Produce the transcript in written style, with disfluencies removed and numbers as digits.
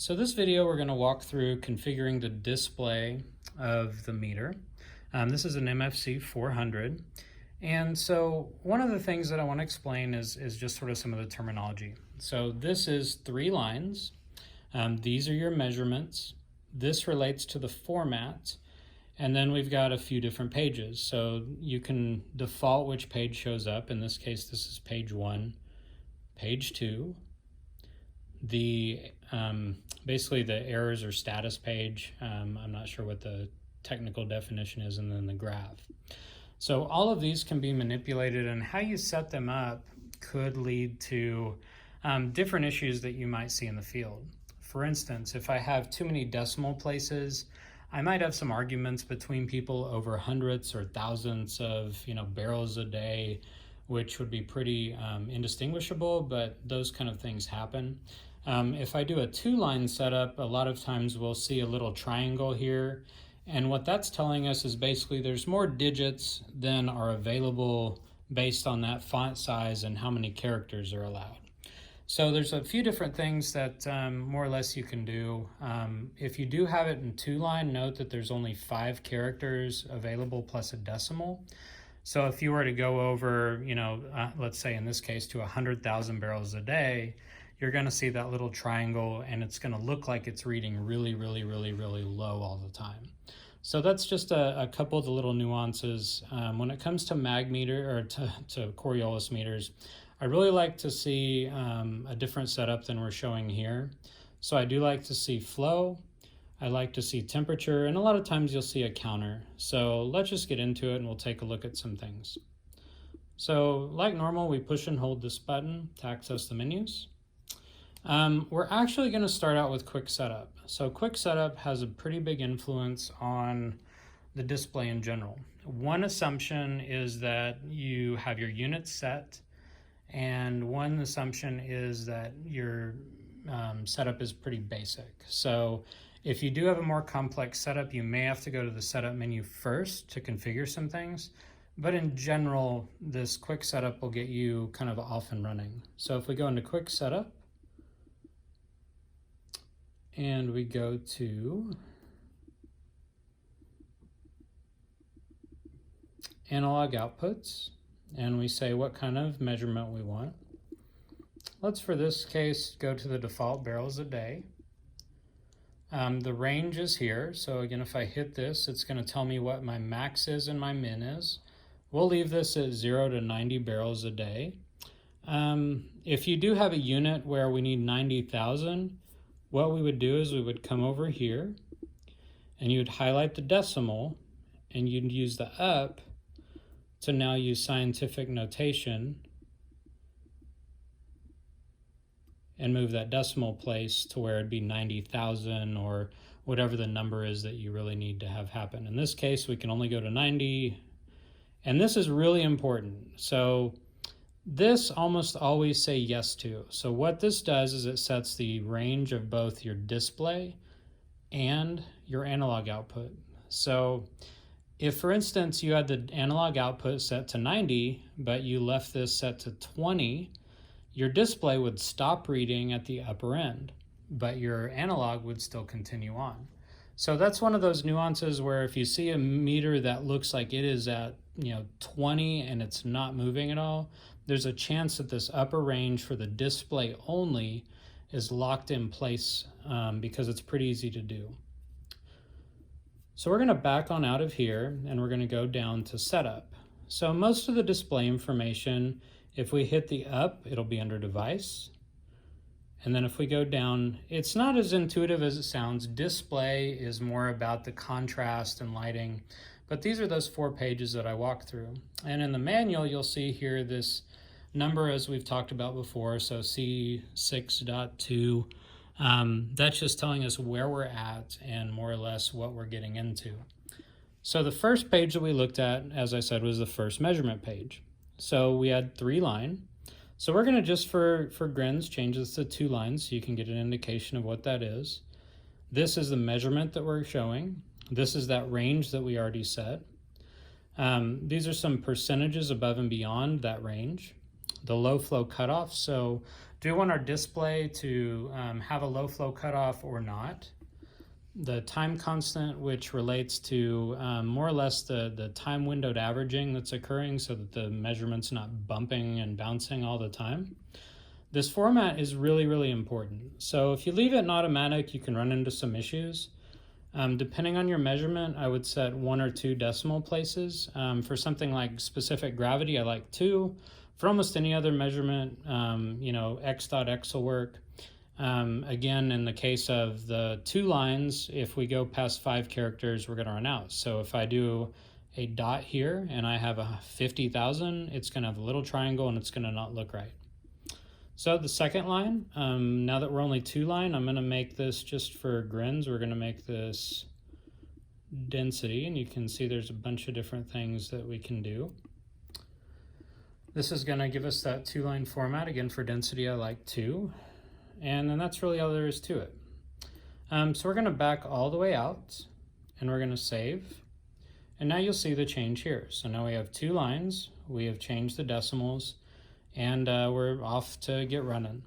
So this video we're going to walk through configuring the display of the meter. This is an MFC400. And so one of the things that I want to explain is just sort of some of the terminology. So this is 3 lines. These are your measurements. This relates to the format. And then we've got a few different pages. So you can default which page shows up. In this case, this is page 1, page 2. Basically the errors or status page. I'm not sure what the technical definition is, and then the graph. So all of these can be manipulated, and how you set them up could lead to different issues that you might see in the field. For instance, if I have too many decimal places, I might have some arguments between people over hundreds or thousands of barrels a day, which would be pretty indistinguishable, but those kind of things happen. If I do a 2-line setup, a lot of times we'll see a little triangle here, and what that's telling us is basically there's more digits than are available based on that font size and how many characters are allowed. So there's a few different things that more or less you can do. If you do have it in 2-line, note that there's only 5 characters available plus a decimal. So if you were to go over, let's say in this case to 100,000 barrels a day, you're going to see that little triangle, and it's going to look like it's reading really, really, really, really low all the time. So that's just a couple of the little nuances. When it comes to mag meter or to Coriolis meters, I really like to see a different setup than we're showing here. So I do like to see flow. I like to see temperature, and a lot of times you'll see a counter. So let's just get into it and we'll take a look at some things. So like normal, we push and hold this button to access the menus. We're actually going to start out with quick setup. So quick setup has a pretty big influence on the display in general. One assumption is that you have your units set, and one assumption is that your setup is pretty basic. So if you do have a more complex setup, you may have to go to the setup menu first to configure some things. But in general, this quick setup will get you kind of off and running. So if we go into quick setup, and we go to analog outputs, and we say what kind of measurement we want. Let's, for this case, go to the default barrels a day. The range is here. So again, if I hit this, it's going to tell me what my max is and my min is. We'll leave this at 0 to 90 barrels a day. If you do have a unit where we need 90,000, what we would do is we would come over here and you would highlight the decimal, and you'd use the up to now use scientific notation and move that decimal place to where it'd be 90,000 or whatever the number is that you really need to have happen. In this case, we can only go to 90, and this is really important. So this almost always say yes to. So what this does is it sets the range of both your display and your analog output. So if, for instance, you had the analog output set to 90, but you left this set to 20, your display would stop reading at the upper end, but your analog would still continue on. So that's one of those nuances where if you see a meter that looks like it is at 20 and it's not moving at all, there's a chance that this upper range for the display only is locked in place because it's pretty easy to do. So we're going to back on out of here, and we're going to go down to setup. So most of the display information, if we hit the up, it'll be under device. And then if we go down, it's not as intuitive as it sounds. Display is more about the contrast and lighting, but these are those 4 pages that I walked through. And in the manual, you'll see here this number as we've talked about before, so C6.2. That's just telling us where we're at and more or less what we're getting into. So the first page that we looked at, as I said, was the first measurement page. So we had 3-line. So we're going to just, for grins, change this to 2 lines so you can get an indication of what that is. This is the measurement that we're showing. This is that range that we already set. These are some percentages above and beyond that range. The low flow cutoff, so Do we want our display to have a low flow cutoff or not? The time constant, which relates to more or less the time windowed averaging that's occurring so that the measurement's not bumping and bouncing all the time. This format is really, really important. So if you leave it in automatic, you can run into some issues. Depending on your measurement, I would set 1 or 2 decimal places. For something like specific gravity, I like 2. For almost any other measurement, x.x will work. Again, in the case of the 2 lines, if we go past 5 characters, we're going to run out. So if I do a dot here and I have a 50,000, it's going to have a little triangle and it's going to not look right. So the second line, now that we're only 2 line, I'm going to make this just for grins. We're going to make this density, and you can see there's a bunch of different things that we can do. This is going to give us that 2-line format. Again, for density, I like 2. And then that's really all there is to it. So we're going to back all the way out, and we're going to save. And now you'll see the change here. So now we have 2 lines. We have changed the decimals, and we're off to get running.